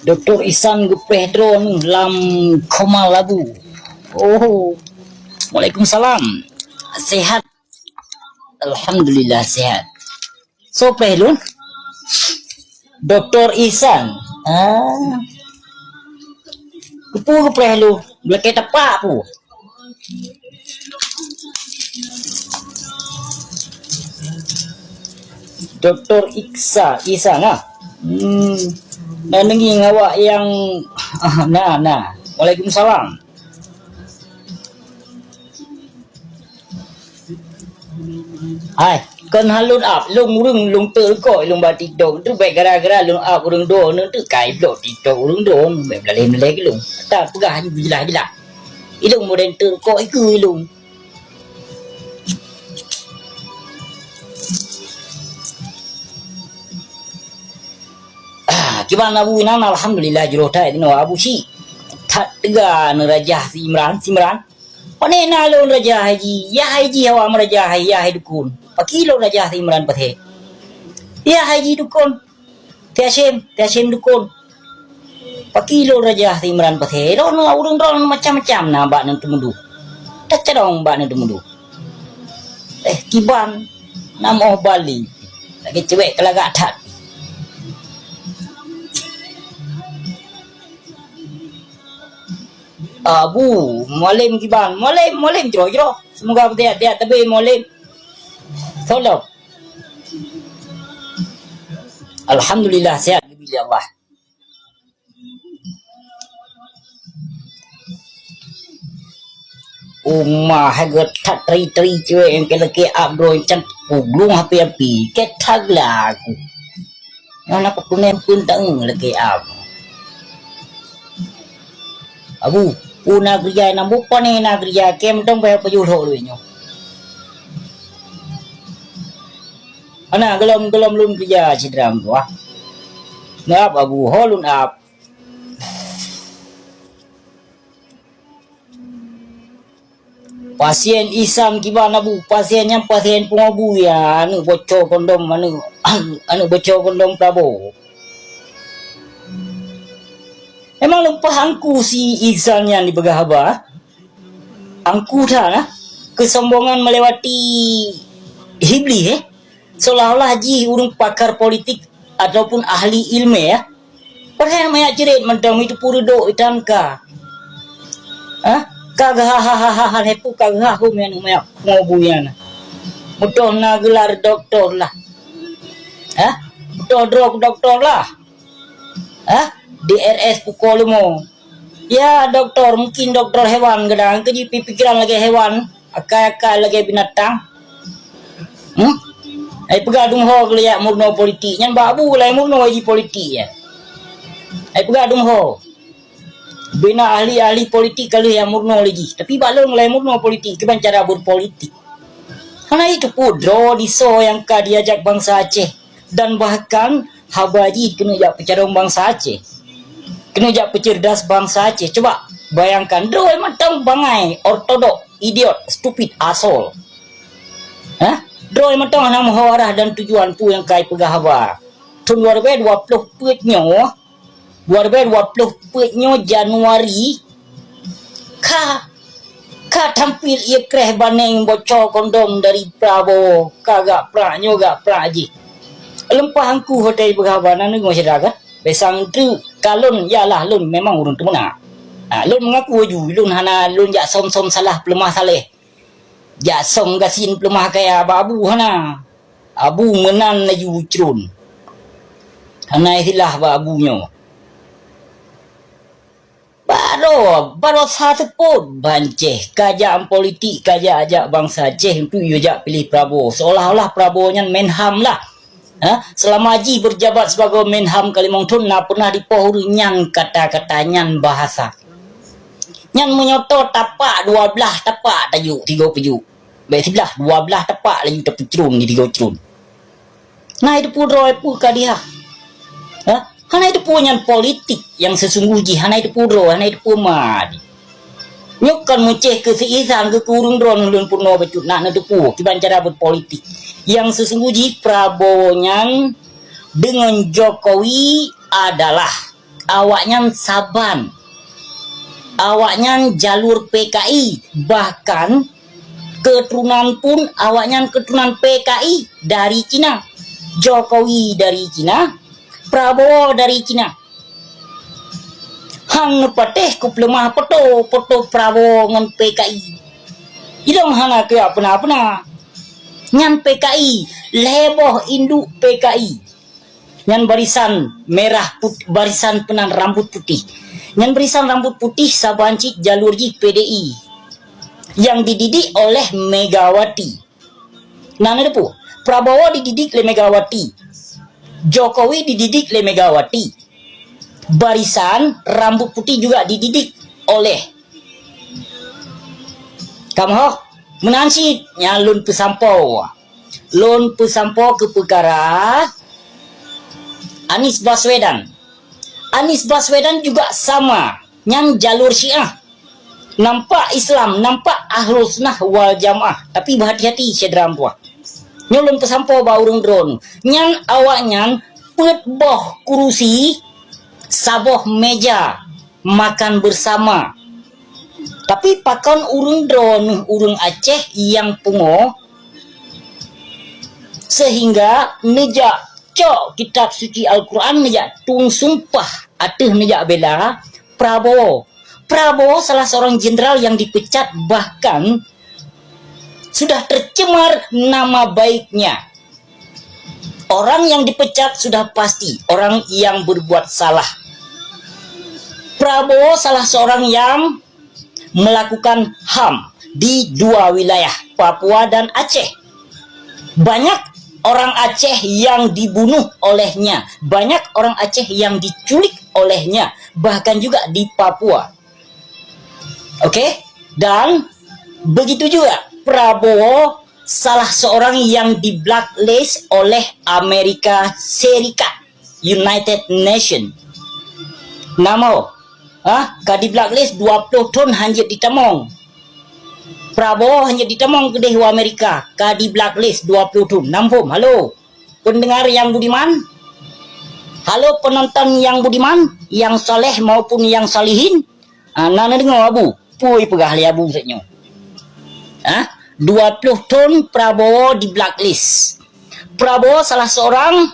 Dr. Isan Gupedron lam Komal Labu. Oh, Waalaikumsalam. Sehat. Alhamdulillah sehat. So pehlun Dr. Isan. Kupu pehlu. Belakang tapak pu. Dr. Isan lah. Nanengi ngawak yang nah. Waalaikumsalam. Hai, kan halun up, lung terkoi lung batik dong tu baik gara-gara lung up urung do nu tu kai blok TikTok urung do baik belale lagi lung. Tak pegah ni jelas. Ilung moden terkoi ke ilung. Gimana Abu Inan alhamdulillah juruh tai tino Abu Shi. Tak tega Raja Simran. Pane na lon Raja Haji. Ya Haji hawa Raja Haji ya dukun. Pakilo Raja Simran pathe. Ya Haji dukun. Tiasim dukun. Pakilo Raja Simran pathe. Ron urung macam-macam na bak nan temundu. Tak cadong bak nan temundu. Kiban namo Bali. Lagi cewek kelagak tat. Abu, molim kiban, molim jero. Semoga dia tapi molim. Tolong. Alhamdulillah sehat bila Allah. Umma hagot tri cuy yang kelaki abro chan puglung api ke tagla aku. Yang nak punen pun tang laki ab. Abu una kerja nambu pane na kerja kem tong bayar payul ho lu nyo. Ana gelom lun kerja cidram tu ah. Ngap Abu holun ap. Pasien Isam kiban Abu, pasien pengabu ya anu bocor kondom anu bocor kondom Prabowo. Emang lupa angku si Iksan yang di Begahaba. Angku dah kesombongan melewati hibli seolah-olah haji urung pakar politik ataupun ahli ilmu ya. Padahal banyak cerit mentang itu pura do itanka. Kagah lepu kagah hum yang ngobuyan. Mudah na gelar doktor lah. Mudah doktor lah. DRS pukul 5. Ya doktor, mungkin doktor hewan gedang keji pikiran lagi hewan, akal lagi binatang. Ai pegadung ho geliak murno politik nyan babu lai murno haji politik ya. Ai pegadung ho. Bina ahli politik kalau yang murno lagi, tapi balong lai murno politik keban cara berpolitik. Karena itu pudro diso yang ka diajak bangsa Aceh dan bahkan Habaji kena jak pecarong bangsa Aceh. Kena jak pecerdas bangsa Aceh. Coba bayangkan, droi matang bangai, ortodok, idiot, stupid, asol. Droi matang nama arah dan tujuan pu yang kai pegah haba. Tahun 2020 petnyo Januari ka tampil ia kreh baneng bocor kondom dari Prabowo. Kagak pranyo gak praji. Lempah angku hotel pegah haba nanu masyarakat. Besang tu kalun yalah lun memang urun temuna. Lun mengaku ju lun hana lun jak som salah pelemah saleh. Jak som gasin pelemah kaya abu hana. Abu menan laju cerun. Hana isilah abunya. Baru satu pun banceh kajak politik kajak ajak bangsa Aceh tu yo jak pilih Prabowo. Seolah-olah Prabowo nyan menham lah. Selama Haji berjabat sebagai Menham Kalimantan na pernah dipohuri nyan kata-kata nyan bahasa. Nyan menyoto tapak 12 tapak tajuk 3 pejuk. Baik sebelah 12 tapak lagi terpecrun di 3 cerun. Nah itu pun roy pun kadiah. Hana itu pun nyan politik yang sesungguhnya. Hana itu pun roy, hana itu pun madi. Nyukan muceh ke seisan ke kurung dron lun purno becut nak nedepu kiban cara berpolitik yang sesungguhnya Prabowo nyan dengan Jokowi adalah awaknya Saban, awaknya jalur PKI, bahkan keturunan pun awaknya keturunan PKI dari Cina. Jokowi dari Cina, Prabowo dari Cina. Hang pateh ku pelemah foto Prabowo ngan PKI. Idong hana ke apa-apa. Nyan PKI, leboh induk PKI. Nyan barisan merah putih, barisan penan rambut putih. Nyan barisan rambut putih sabancik jalur PDI yang dididik oleh Megawati. Nana depu, Prabowo dididik oleh Megawati, Jokowi dididik oleh Megawati, barisan rambut putih juga dididik oleh kamu menansi nyalun pesampau ke perkara Anies Baswedan. Anies Baswedan juga sama yang jalur Syiah, nampak Islam, nampak Ahlus Sunnah wal Jamaah, tapi berhati-hati cedera puah nyalun pesampau baurung drone nyan awaknya pet boh kurusi saboh meja makan bersama. Tapi pakan urung drone, urung Aceh yang pungo, sehingga nejak cok kitab suci Al-Quran, nejak tung sumpah atau nejak bela Prabowo. Prabowo salah seorang jenderal yang dipecat, bahkan sudah tercemar nama baiknya. Orang yang dipecat sudah pasti orang yang berbuat salah. Prabowo salah seorang yang melakukan HAM di dua wilayah, Papua dan Aceh. Banyak orang Aceh yang dibunuh olehnya, banyak orang Aceh yang diculik olehnya, bahkan juga di Papua. Oke? Dan begitu juga Prabowo salah seorang yang di blacklist oleh Amerika Serikat, United Nation. Namo kadi blacklist 20 ton hanjit ditamong. Prabowo hanjit ditamong ke dewa Amerika, kadi blacklist 20 ton. Nampum, halo pendengar yang budiman, halo penonton yang budiman, yang soleh maupun yang salihin. Nana dengar abu, pui pegah li abu seknyo. 20 ton Prabowo di blacklist. Prabowo salah seorang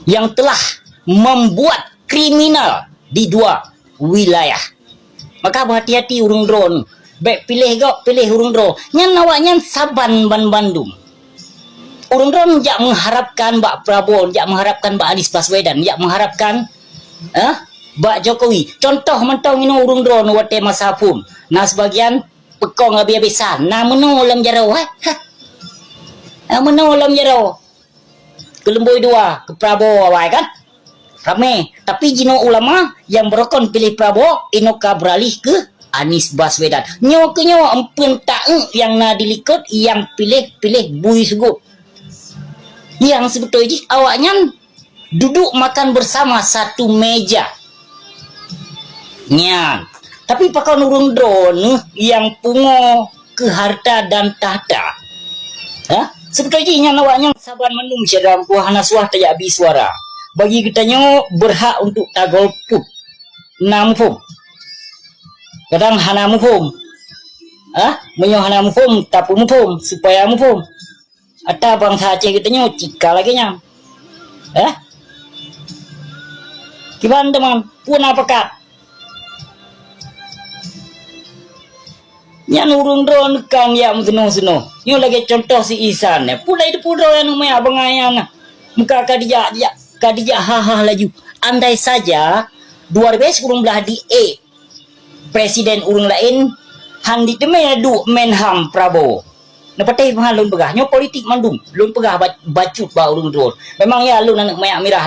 yang telah membuat kriminal di dua wilayah. Maka berhati-hati urung drone. Baik pilih urung drone. Nyan awaknya Saban ban Bandung. Urung drone jak mengharapkan Mbak Prabowo, jak mengharapkan Mbak Anies Baswedan, jak mengharapkan Mbak Jokowi. Contoh mentong ini urung drone wate masa pun. Nah sebagian pekong habis-habisan. Nah menolong jaro. Menolong jaro. Kelemboi dua ke Prabowo awak kan? Ramai, tapi jino ulama yang berokon pilih Prabowo inoka beralih ke Anies Baswedan. Nyawa ke nyawa empun taeng yang na dilikut, yang pilih bui sugut. Yang sebetulnya awaknya duduk makan bersama satu meja. Nyan. Tapi pakai urung drone yang pungo ke harta dan tahta. Sebetulnya awaknya saban menung dalam puah nasuah tak habis suara. Bagi kitanya berhak untuk tagolput namfum. Kadang hana mufum. Menyo hana mufum, tapu mufum, supaya mufum. Atau bangsa Aceh kitanya cika lagi nya. Gimana teman? Pun apakah? Yang urung drone kan yang seno-seno. Yang lagi contoh si Isan. Pula itu pula yang namanya abang ayana. Muka Kadijak haha laju. Andai saja 2000 urung belah di presiden urung lain handi temai adu menham Prabowo. Napatai penghalun begah. Nyo politik mandum. Lun pegah bacut ba urung drone. Memang ya lun anak mayak mirah.